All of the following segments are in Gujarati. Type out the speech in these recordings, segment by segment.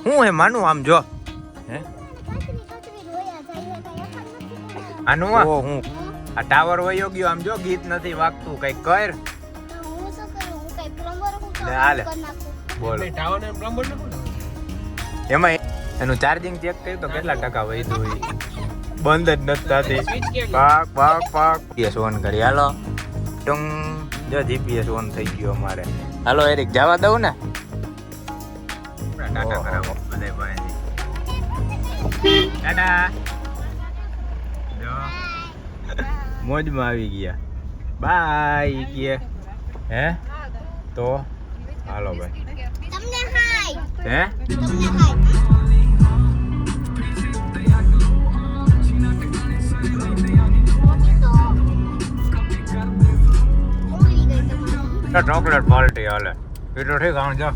હું હે માનું આમ જો હે આનું હું આ ટાવર વયો ગયો આમ જો ગીત નથી વાગતું કઈ કર હાલે બોલ એમાં એનું ચાર્જિંગ ચેક કર્યું તો કેટલા ટકા વધ્યું હોય બંધ જ નથી થતી પાક પાક પાક જીપીએસ ઓન કરી હાલો ટુંગ જો જીપીએસ ઓન થઈ ગયો અમારે હાલો એરિક જવા દઉં ને ટાટા કરાવો બધે ભાઈ ટાટા જો મોજમાં આવી ગયા બાય કે હે તો હાલો ભાઈ તમને હાય હે તમને હાય ચોકલેટ પાર્ટી હાલે એ તો ઠીક આમ જો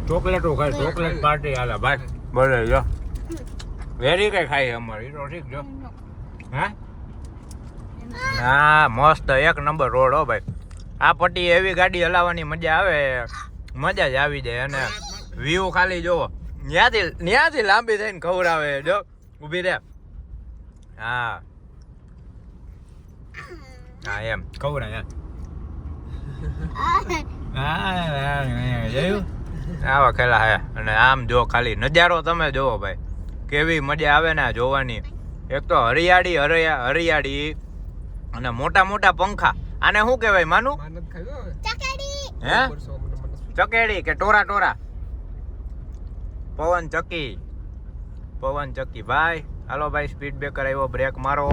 ચોકલેટો ખાય ચોકલેટ પાર્ટી હાલે ભાઈ બોલે જો વેરી કઈ ખાય અમારે એ તો ઠીક જો હા હા મસ્ત એક નંબર રોડ હો ભાઈ આ પટ્ટી એવી ગાડી હલાવવાની મજા આવે મજા જ આવી જાય અને વ્યૂ ખાલી જોવો ત્યાંથી લાંબી થઈને ખવડાવે જો ઊભી રે હા હા એમ ખવડાવે જોયું આવા ખેલા હે અને આમ જો ખાલી નજારો તમે જોવો ભાઈ કેવી મજા આવે ને જોવાની એક તો હરિયાળી હરિયાળી અને મોટા મોટા પંખા આને શું કહેવાય માનું હે ચકેડી કે ટોરા ટોરા પવન ચક્કી ભાઈ હાલો ભાઈ સ્પીડ બ્રેકર આવ્યો બ્રેક મારો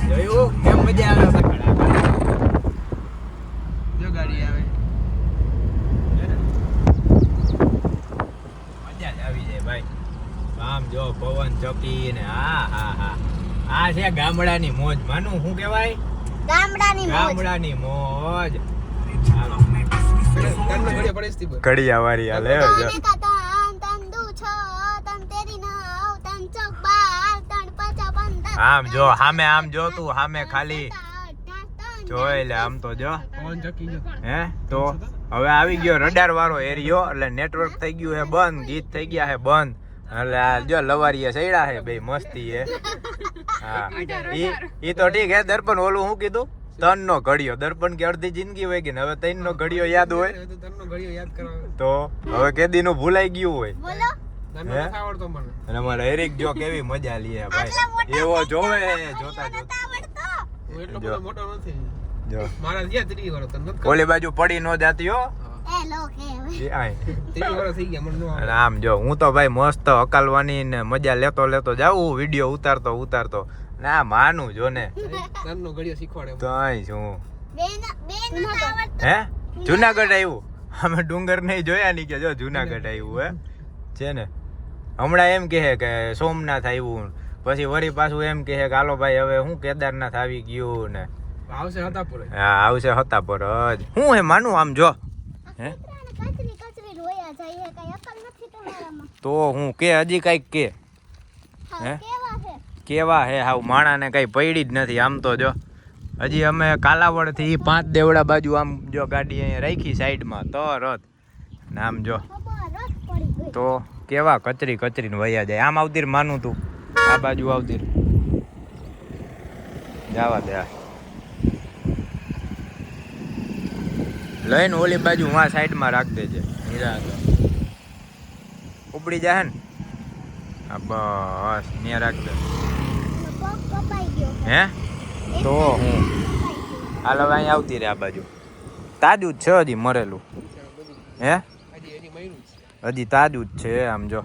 જોયું કેમ મજા આવે જો ગાડી આવે મજા જ આવી જાય ભાઈ આમ જો પવન ચોકી ને આ છે ગામડાની મોજ માનું શું કહેવાય ગામડાની મોજ હાલો કડિયા વાળી હાલે જો આમ જો સામે આમ જો તું સામે ખાલી જોઈ લે આમ તો જો હે તો હવે આવી ગયો રડાર વાળો એરિયો એટલે નેટવર્ક થઈ ગયું હે બંધ ગીત થઈ ગયા હે બંધ એટલે આ જો લવારીએ સૈડા હે બે મસ્તી હે હા ઈ તો ઠીક હે દર્પણ ઓલું શું કીધું તન નો ઘડિયો દર્પણ કે અડધી જિંદગી હોય કે હવે તન નો ઘડિયો યાદ હોય તો હવે કેદી નું ભૂલાઈ ગયું હોય અને અમારે એરિક જો કેવી મજા લીએ ભાઈ એવો જોવે જોતા ઓલી બાજુ પડી નો જાતી હો આમ જો હું તો ભાઈ મસ્ત હકાલવાની ને મજા લેતો જાઉં વિડીયો ઉતારતો ના માનું જો ને શું હે જુનાગઢ આવ્યું અમે ડુંગર નહીં જોયા નહીં કે જો જુનાગઢ આવ્યું હે છે ને હમણાં એમ કહે કે સોમનાથ આવ્યું પછી વળી પાછું એમ કહે કે હાલો ભાઈ હવે હું કેદારનાથ આવી ગયું ને આવશે હતાપર જ હું હે માનું આમ જો હે તો હું કે હજી કઈક કે હે કેવા હે હાવ માણાને કઈ પડી જ નથી આમ તો જો હજી અમે કાલાવડ થી 5 દેવડા બાજુ આમ જો ગાડી અહીંયા રાખી સાઈડમાં તરત ને આમ જો તો કેવા કચરી ને વયા જાય આમ આવતી માનું તું આ બાજુ આવતી જવા દે લઈને ઓલી બાજુ આ સાઈડમાં રાખ દેજે ઉપડી જાય ને આ બસ ત્યાં રાખ દે હે તો હું હાલ હવે અહીંયા આવતી રે આ બાજુ તાજું જ છે હજી મરેલું હે હજી તાજું જ છે આમ જો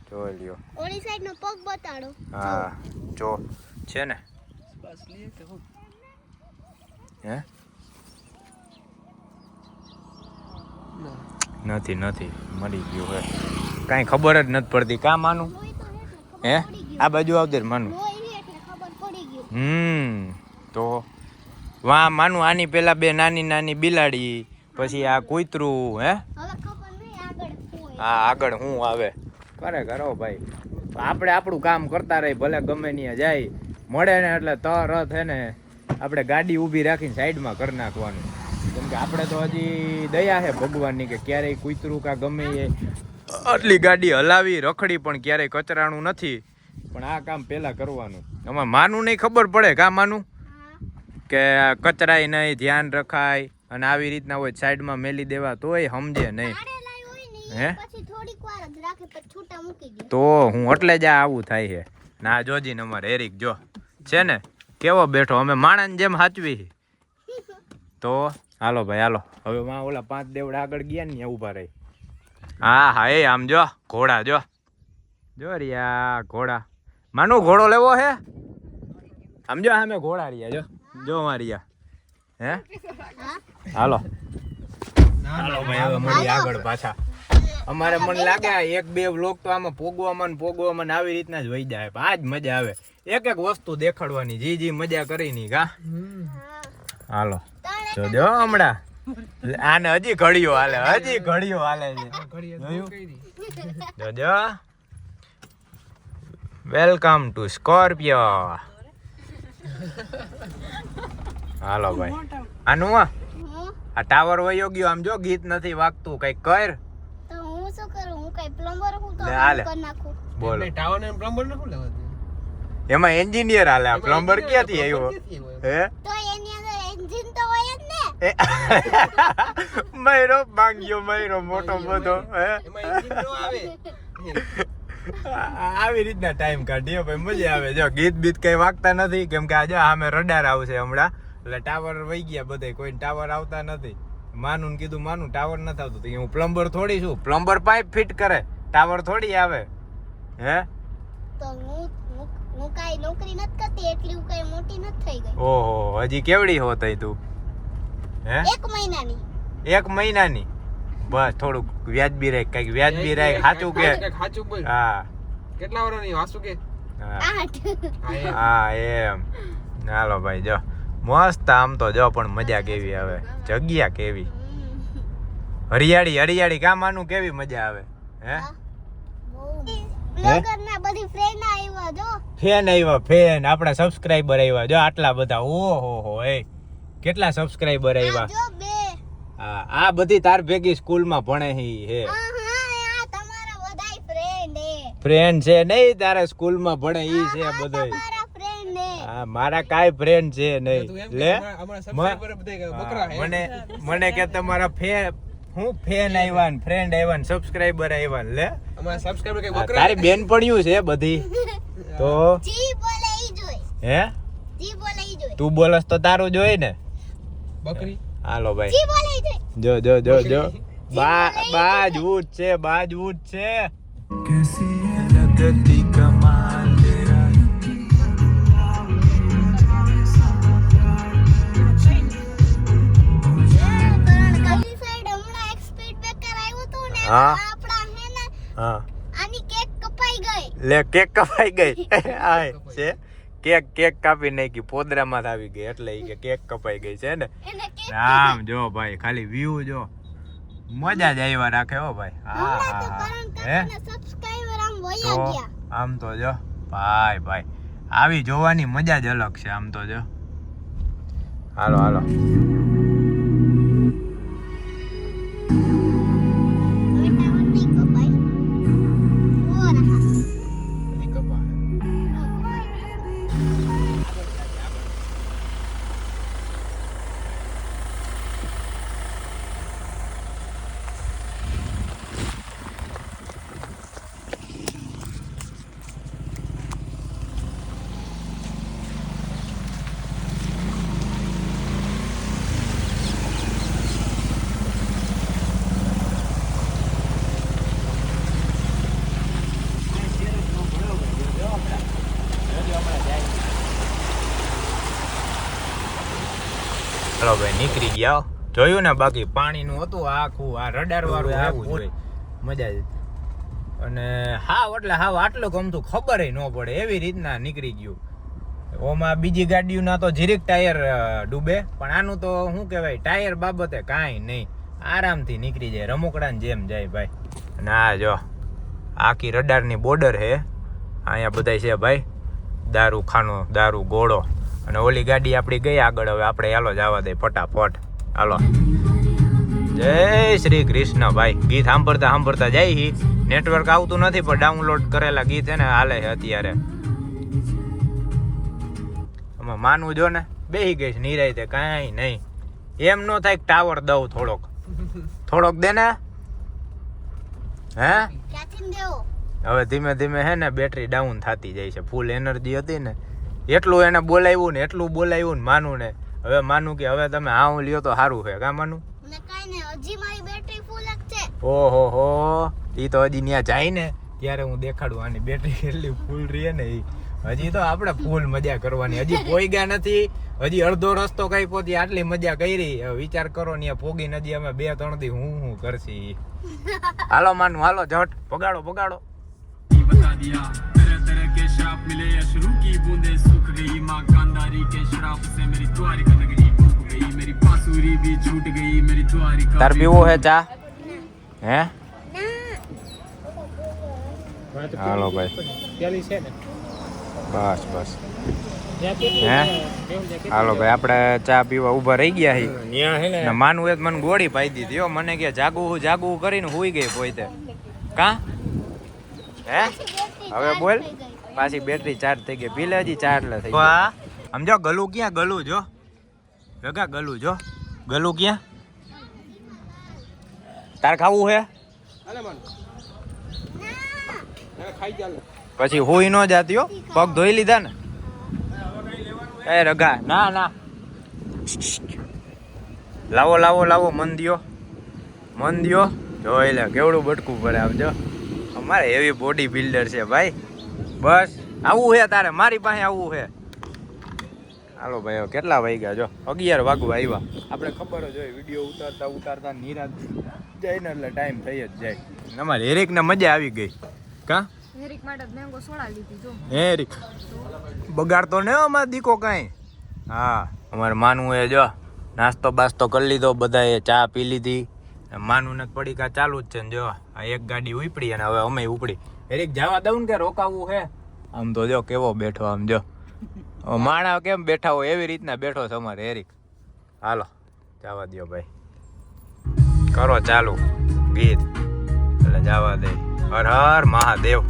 જોઈ લ્યો ઓલી સાઈડ નો પગ બતાડો હા જો છે ને હે નથી મરી ગયું હે કાંઈ ખબર જ નથી પડતી કા માનું હે આ બાજુ આવતી માનું તો વાહ માનું આની પેલા બે નાની બિલાડી પછી આ કૂતરું હે હા આગળ શું આવે કરો ભાઈ આપણે આપણું કામ કરતા રહી ભલે ગમે ત્યાં જાય મળે ને એટલે તરત હે ને આપણે ગાડી ઊભી રાખીને સાઈડમાં કરી નાખવાનું. કેમ કે આપણે તો હજી દયા છે ભગવાનની કે ક્યારેય કૂતરું કા ગમે એ આટલી ગાડી હલાવી રખડી પણ ક્યારેય કચરાણું નથી. પણ આ કામ પહેલા કરવાનું. આમાં માનું નહીં ખબર પડે કા માનું કે કચરાય નહીં, ધ્યાન રખાય અને આવી રીતના હોય સાઈડમાં મેલી દેવા તોય સમજે નહીં. હે તો હું એટલે જ આવું થાય છે. ના જોજી ને અમારે એરિક જો છે ને કેવો બેઠો, અમે માણસ જેમ સાચવી. તો હાલો ભાઈ હાલો, હવે માં ઓલા 5 દેવડા આગળ ગયા ને ઉભા રહી. હા હા એ આમ જો ઘોડા જો રિયા ઘોડા. માનું ઘોડો લેવો હે? આમ જો અમે ઘોડા રહ્યા જો મારિયા. હે હાલો હાલો ભાઈ હવે મળી આગળ પાછા. અમારે મને લાગે 1-2 વ્લોગ તો આમાં પોગવામાં આવી રીતના જ વહી જાય. આજ મજા આવે એક વસ્તુ દેખાડવાની, જી મજા કરી ની કા. હાલો જો હમણાં આને હજી ઘડીઓ હાલે છે. જો વેલકમ ટુ સ્કોર્પિયો. હાલો ભાઈ આનું આ ટાવર વયો ગયો. આમ જો ગીત નથી વાગતું, કઈક કર. તો હું શું કરું? હું કઈ પ્લમ્બર હું તો કરી નાખું. બોલો ટાવર ને પ્લમ્બર ન લેવા દે. એમાં એન્જિનિયર હાલે, આ પ્લમ્બર ક્યાંથી આવ્યો? હે તો એની અંદર એન્જિન તો હોય જ ને. મયરો માંગ્યો, મયરો મોટો બધો. હે એમાં એન્જિન નો આવે. આવી રીતના ટાઈમ કાઢીએ ભાઈ, મજા આવે. જો ગીત બીત કઈ વાગતા નથી કેમ કે આજે સામે રડાર આવશે હમણાં, એટલે ટાવર વહી ગયા બધે, કોઈ ટાવર આવતા નથી. માનું કીધું માનું ટાવર નથી આવતું. હું પ્લમ્બર થોડી છું, પ્લમ્બર પાઇપ ફિટ કરે, ટાવર થોડી આવે. હે તો હું કાઈ નોકરી નથી કરતી એટલી હું કાઈ મોટી નથી થઈ ગઈ. ઓહો હજી કેવડી હો તઈ તું? હે 1 મહિનાની. 1 મહિનાની? બસ થોડુંક વ્યાજબી રાખ, કઈક વ્યાજબી રાખ. સાચું કે સાચું બોલ. હા કેટલા વર્ષની વાસુ કે? 8. હા એમ. હાલો ભાઈ જો મસ્ત આમ તો જો, પણ મજા કેવી આવે, જગ્યા કેવી હરિયાળી કામાનું કેવી મજા આવે. હે બ્લોગર ના બધી ફ્રેન્ડ આવ્યા જો. ફેન આવ્યા, ફેન આપણા સબસ્ક્રાઇબર આવ્યા જો આટલા બધા. ઓહો એ કેટલા સબસ્ક્રાઇબર આવ્યા. જો 2. હા આ બધી તાર ભેગી સ્કૂલમાં ભણે હે. હા આ તમારા બધાય ફ્રેન્ડ હે. ફ્રેન્ડ છે નહીં તારે સ્કૂલમાં ભણે ઈ છે બધાય. તમારા ફ્રેન્ડ હે. હા મારા કાઈ ફ્રેન્ડ છે નહીં. લે અમારા સબસ્ક્રાઇબર બધા બકરા હે. મને કે તમારા હું ફેન આવ્યા ને ફ્રેન્ડ આવ્યા ને સબસ્ક્રાઇબર આવ્યા ને. લે અમારા સબસ્ક્રાઇબર કઈ બકરા. તારી બેનપણીયું છે બધી. તો જી બોલે ઈ જોઈ. હે જી બોલે ઈ જોઈ. તું બોલસ તો તારું જોઈ ને બકરી. હાલો ભાઈ જી બોલે ઈ જોઈ. જો બાજ ઊટ છે. कैसी लगती कमाल तेरा. ગલી સાઈડ હમણાં એક સ્પીડ બ્રેકર આવ્યું હતું ને, હા. આપડા હે ને હા આની કેક કપાઈ ગઈ. લે કેક કપાઈ ગઈ. આ છે કેક કાપી નાખી, પોદરામાં આવી ગઈ એટલે ઈ કે કેક કપાઈ ગઈ છે ને. એને કેક આમ જો ભાઈ ખાલી વ્યૂ જો, મજા જ આવ્યા રાખે હો ભાઈ. હમણાં તો હા કરણ હે કાકાના સબસ્ક્રાઇબર આમ વયા તો ગયા. આમ તો જો ભાઈ આવી જોવાની મજા જ અલગ છે આમ તો જો. હાલો ટાવર નહીં કપાય. ઓ રહા. ચલો ભાઈ નીકળી ગયા. જોયું ને બાકી પાણીનું હતું આખું, આ રડાર વાળું આવું જોઈએ મજા જ. અને એટલે આટલું ગમતું ખબર ન પડે એવી રીતના નીકળી ગયું. ઓમાં બીજી ગાડીઓના તો જીરીક ટાયર ડૂબે, પણ આનું તો શું કહેવાય ટાયર બાબતે કાંઈ નહીં, આરામથી નીકળી જાય, રમકડાની જેમ જાય ભાઈ. અને આ જો આખી રડારની બોર્ડર છે અહીંયા બધા છે ભાઈ. દારૂ ખાનો દારૂ ગોળો. અને ઓલી ગાડી આપણી ગઈ આગળ, હવે આપણે હાલો જવા દે ફટાફટ. હાલો, જય શ્રી કૃષ્ણ ભાઈ. ગીત સાંભળતા સાંભળતા જાય હી. નેટવર્ક આવતું નથી પણ ડાઉનલોડ કરેલા ગીત છે ને હાલે છે અત્યારે. આમાં માનવું જો ને બેહી ગઈ છે નિરાયતે, કાંઈ નહીં. એમ નો થાય ટાવર દઉં થોડોક દે ને. હે હવે ધીમે ધીમે હે ને બેટરી ડાઉન થતી જાય છે. ફૂલ એનર્જી હતી ને એટલું એને બોલાવ્યું ને એટલું બોલાવ્યું ને માનું ને. હવે માનું કે હવે તમે હાવ લ્યો તો સારું છે. કા માનું? ઓહો હો, ઈ તો હજી ત્યાં જાય ને ત્યારે હું દેખાડું આની બેટરી કેટલી ફૂલ રહી ને. ઈ હજી તો આપણે ફૂલ મજા કરવાની. હજી કોઈ ગયા નથી, હજી અડધો રસ્તો કઈ પોતી આટલી મજા કરી. હવે વિચાર કરો ને પોગીને હજી અમે 2-3 દી હું કરશી. હાલો માનું, હાલો ઝટ પગાડો પગાડો. बता दिया तरह तरह के श्राप मिले अश्रु की बूंदें सूख गई माँ कांदारी के श्राप से मेरी द्वारिका नगरी डूब गई मेरी बांसुरी भी छूट गई मेरी द्वारिका. તાર પીવો હે ચા? હે હાલો ભાઈ, બસ બસ. હે હાલો ભાઈ, આપણે ચા પીવા ઉભા રહી ગયા હી. માનું એ મને ગોળી પાઈ દીધી હો. મને કે જાગવું જાગવું કરીને હુઈ ગઈ પોતે. કા હે હવે બોલ. પાછી બેટરી ચાર્જ થઈ ગઈ. પી લે હજી ચાર્જ લે થઈ ગઈ. સમજો ગલું ક્યાં? ગલું જો ભેગા, ગલું જો. ગલું ક્યાં? તાર ખાવું હે? પછી હોઈ ન જાતી હો. પગ ધોઈ લીધા ને? એ રગા ના ના, લાવો લાવો લાવો. મન દ્યો મન દ્યો. જોઈ લે કેવડું બટકું પડે. આમ જો અમારે એવી બોડી બિલ્ડર છે ભાઈ. બસ આવું હે તારે, મારી પાસે આવું હે. હાલો ભાઈ, કેટલા વાગ્યા? જો 11 વાગવા આવ્યા. આપણે ખબર જ હોય વિડીયો ઉતારતા ઉતારતા નિરાત જાય ને એટલે ટાઈમ થઈ જ જાય. અમારે હેરિક ને મજા આવી ગઈ. કા હેરિક માટે મેંગો સોડા લીધી જો. હેરિક બગાડતો ને અમાર દીકો કાંઈ. હા અમારે માનવું એ જો નાસ્તો બાસ્તો કરી લીધો બધાએ, ચા પી લીધી. માનું ને પડીકા ચાલુ જ છે ને. જો આ એક ગાડી ઉપડી અને હવે અમે ઉપડી. હેરિક જવા દઉં ને કે રોકાવું હે? આમ તો જો કેવો બેઠો. આમ જો માણા કેમ બેઠા હોય એવી રીતના બેઠો છે અમારે હેરિક. હાલો જવા દો ભાઈ, કરો ચાલુ ગીત એટલે જવા દે. હર હર મહાદેવ.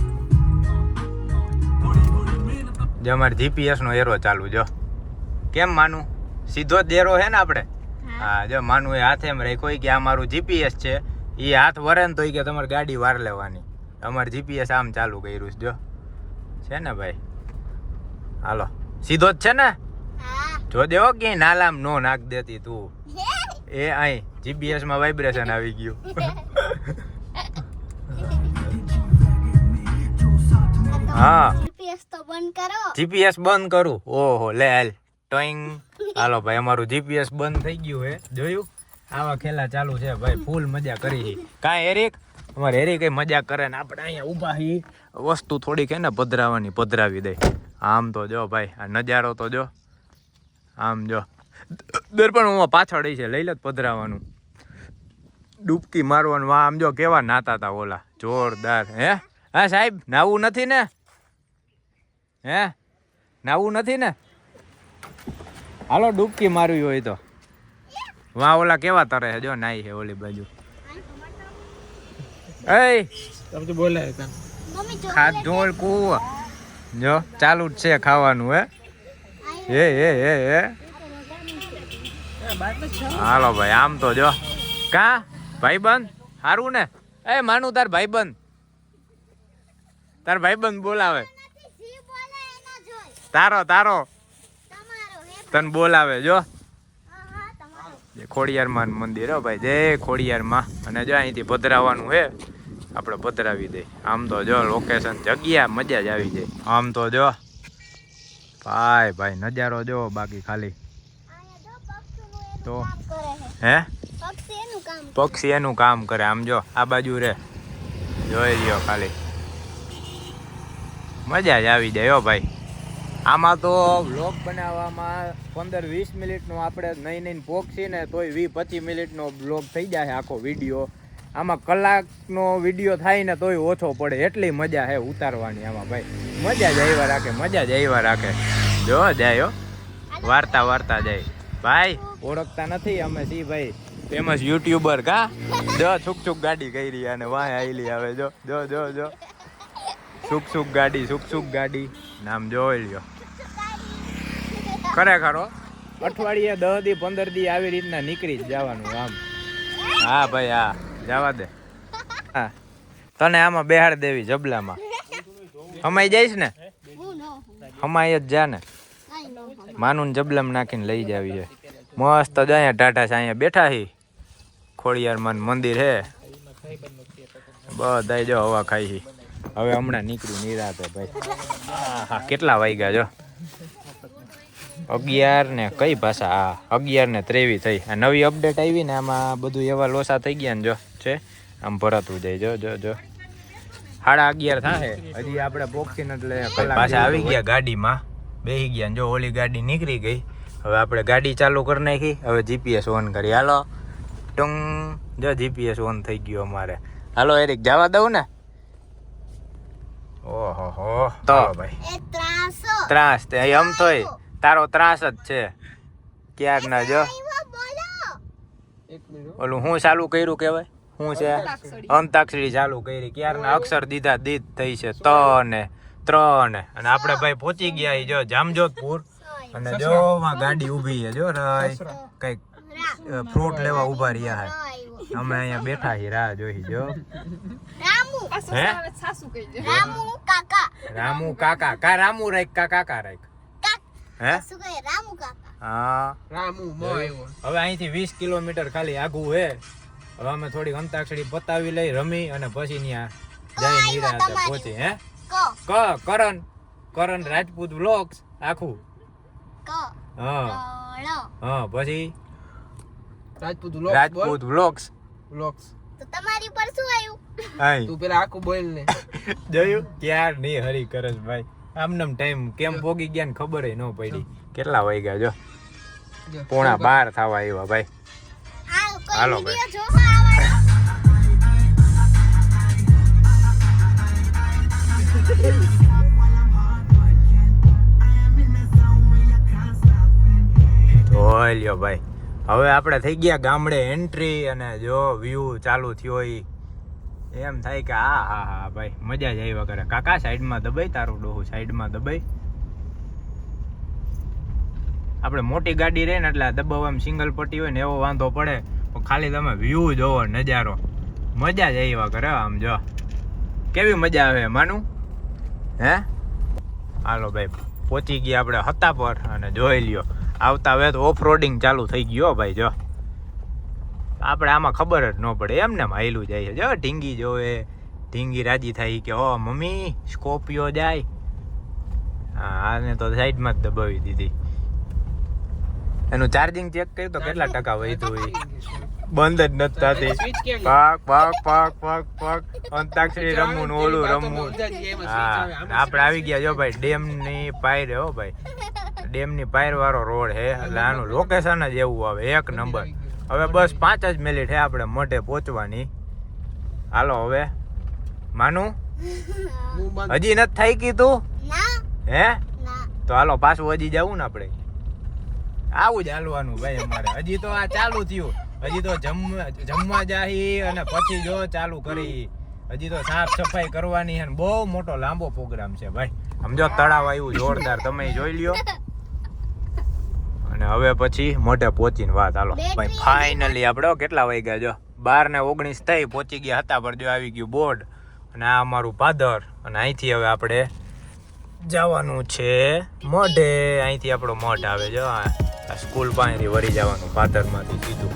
જો અમારે જીપીએસ નો એરો ચાલુ. જો કેમ માનું સીધો જ એરો હે ને આપણે? હા જો માનું એ હાથે એમ રાખ્યો કે આ મારું જીપીએસ છે. એ હાથ વરે ને તો કે તમારે ગાડી વાર લેવાની. અમારે જીપીએસ આમ ચાલુ કર્યું છે. જો છે ને ભાઈ. હાલો સીધો જ છે ને? જો દેવો ક્યાંય નાલામ નો નાખ દેતી તું. એ અહીં જીપીએસ માં વાઇબ્રેશન આવી ગયું. હા જીપીએસ બંધ કરું. ઓહો લે હાલ ટોઈંગ. હાલો ભાઈ, અમારું જીપીએસ બંધ થઈ ગયું હે. જોયું? આવા ખેલા ચાલુ છે ભાઈ. ફૂલ મજા કરી. કાંઈ હેરિક? અમારે હેરિક કઈ મજા કરે ને આપણે અહીંયા ઊભા હી. વસ્તુ થોડીક હે ને પધરાવાની પધરાવી દે. આમ તો જો ભાઈ આ નજારો તો જો. આમ જો દર્પણ હું પાછળ છે, લઈ લે પધરાવાનું. ડૂબકી મારવાનું. આમ જો કેવા નાતા તા ઓલા, જોરદાર. હે હા સાહેબ, નાવું નથી ને? હે નાવું નથી ને? હાલો ડૂબકી મારવી હોય તો. વાહ ઓલા કેવા તરે છે જો. નાઈ છે ઓલી બાજુ. એ તમે બોલાય તા ખાટ ઢોલ કુ જો ચાલુ જ છે ખાવાનું. હે હે હે હે. હાલો ભાઈ, આમ તો જો. કા ભાઈબંધ સારું ને? એ માનું તાર ભાઈબંધ, તાર ભાઈબંધ બોલાવે. તારો તારો તને બોલાવે. જો ખોડિયારમાં મંદિર હો ભાઈ. જય ખોડિયારમાં. અને જો અહીંથી પધરાવાનું હે, આપણે પધરાવી દે. આમ તો જો લોકેશન જગ્યા મજા જ આવી જાય. આમ તો જો ભાઈ ભાઈ નજારો જો. બાકી ખાલી તો હે પક્ષી એનું કામ કરે. આમ જો આ બાજુ રે, જોઈ લ્યો ખાલી મજા જ આવી જાય હો ભાઈ. આમાં તો વ્લોગ બનાવવામાં 15-20 મિનિટનો આપણે નહીં પોક્ષી ને તોય 20-25 મિનિટનો વ્લોગ થઈ જાય આખો વિડીયો. આમાં કલાકનો વિડીયો થાય ને તોય ઓછો પડે, એટલી મજા હે ઉતારવાની આમાં ભાઈ. મજા જ આવ્યા રાખે, મજા જ આવ્યા રાખે. જો જાય વાર્તા જાય ભાઈ. ઓળખતા નથી અમે સી ભાઈ ફેમસ યુટ્યુબર કા. જો છુક ગાડી કરી અને વાય આઈલી આવે. જો જો જો જો છુક ગાડી નામ જોઈ લ્યો. ખરેખર અઠવાડિયે 10 દી 15 દી આવી રીતના નીકળી જ જવાનું આમ. હા ભાઈ હા જવા દે. હા તને આમાં બેહાડ દેવી જબલામાં. હમાઈ જઈશ ને? હમાઈ જ જા ને. માનું જબલામાં નાખીને લઈ જાવી છે. મસ્ત જ અહીંયા ટાટા છે, અહીંયા બેઠા હી. ખોડિયારમાં મંદિર હે, બધા જો હવા ખાઈ હી. હવે હમણાં નીકળ્યું નિરાતે ભાઈ. હા કેટલા વાગ્યા જો 11 ને કઈ ભાષા? હા 11:23 થઈ. આ નવી અપડેટ આવી ને આમાં બધું એવા લોસા થઈ ગયા ને જો છે આમ ભરાતું જાય. જો જો જો 11:30 થાય હજી આપણે પોક્ષી ને એટલે પાછા આવી ગયા ગાડીમાં બેસી ગયા ને જો ઓલી ગાડી નીકળી ગઈ. હવે આપણે ગાડી ચાલુ કરી નાખી. હવે જીપીએસ ઓન કરી. હાલો ટંગ જો જીપીએસ ઓન થઈ ગયો અમારે. હાલો એરિક જવા દઉં ને? ઓહો તો ભાઈ ત્રાસ તે એમ તોય તારો ત્રાસ જ છે ક્યાર ના. જો ઓલું હું ચાલુ કર્યું કેવાય શું છે? અંતાક્ષરી ચાલુ કરી. ક્યારના અક્ષર દીધા દીધ થઈ છે ત ને 3 ને. અને આપણે ભાઈ પહોંચી ગયા જો જામજોધપુર. અને જો માં ગાડી ઊભી છે જો કઈક ફ્રૂટ લેવા ઉભા રહ્યા હે. અમે અહીંયા બેઠા છીએ રાહ જોઈ. જો રામુ કાકા કા રામુ રાખ કા કાકા રાખ હે હા રામુ મોય. હવે અહીંથી 20 કિલોમીટર ખાલી આઘું હે. હવે અમે થોડી અંતાક્ષરી પતાવી લઈ રમી અને પછી ત્યાં જઈ નિરાતે પહોંચી. હે કરણ રાજપૂત વ્લોગ્સ આખું. હા પછી રાજપૂત વ્લોગ્સ. તો તમારી પર શું આવ્યું? તું પેલા આખું બોલ ને. જોયું ક્યાર નહીં હરી કરસ ભાઈ. આમનમ ટાઈમ કેમ પોગી ગયા ને ખબર ન પડી. કેટલા વાગ્યા જો 11:15 થવા આવ્યા ભાઈ. હાલો ભાઈ. જોઈ લ્યો ભાઈ. હવે આપણે થઈ ગયા ગામડે એન્ટ્રી. અને જો વ્યૂ ચાલુ થયો એમ થાય કે હા ભાઈ મજા જ આવ્યા કરે. કાકા સાઈડમાં દબાઈ, તારું ડોહું સાઈડમાં દબાઈ. આપણે મોટી ગાડી રહે ને એટલે દબાવવામાં સિંગલ પટ્ટી હોય ને એવો વાંધો પડે. ખાલી તમે વ્યૂ જોવો નજારો મજા જ આવ્યા કરે. આમ જો કેવી મજા આવે માનું હે. હાલો ભાઈ પહોંચી ગયા આપણે હતા પર. અને જોઈ લ્યો આવતા હવે તો ઓફ રોડિંગ ચાલુ થઈ ગયો ભાઈ. જો આપણે આમાં ખબર જ ન પડે એમને હાયલું જાય છે. જો ઢીંગી જોવે, ઢીંગી રાજી થાય કે ઓ મમ્મી સ્કોપિયો જાય. હા આને તો સાઈડમાં જ દબાવી દીધી. એનું ચાર્જિંગ ચેક કર્યું તો કેટલા ટકા વધ્યું હોય. બંધ જ નથી થતી. પાક અંતાક્ષરી રમવું ને ઓલું રમવું. હા આપણે આવી ગયા જો ભાઈ ડેમની પાયર. હો ભાઈ ડેમની પાયર વાળો રોડ હે એટલે આનું લોકેશન જ એવું આવે એક નંબર. હવે બસ 5 જ મિનિટ હે આપણે મોઢે પહોંચવાની. હાલો હવે માનું હજી નથી થઈ કીધું હે તો હાલો પાછું હજી જવું ને આપણે. આવું જ હાલવાનું ભાઈ અમારે. હજી તો આ ચાલુ થયું. હજી તો જમવા જાહી અને પછી જો ચાલુ કરી. હજી તો સાફ સફાઈ કરવાની છે. બહુ મોટો લાંબો પ્રોગ્રામ છે ભાઈ. સમજો તળાવ આવ્યું જોરદાર તમે જોઈ લ્યો. અને હવે પછી મોઢે પહોંચીને વાત. હાલો ભાઈ ફાઇનલી આપણે કેટલા વાગ્યા જો 12:19 થઈ પહોંચી ગયા હતા. પર જો આવી ગયું બોર્ડ. અને આ અમારું પાદર. અને અહીંથી હવે આપણે જવાનું છે મોઢે. અહીંથી આપણો મઠ આવે જો આ સ્કૂલ પાસેથી વળી જવાનું પાદરમાંથી સીધું.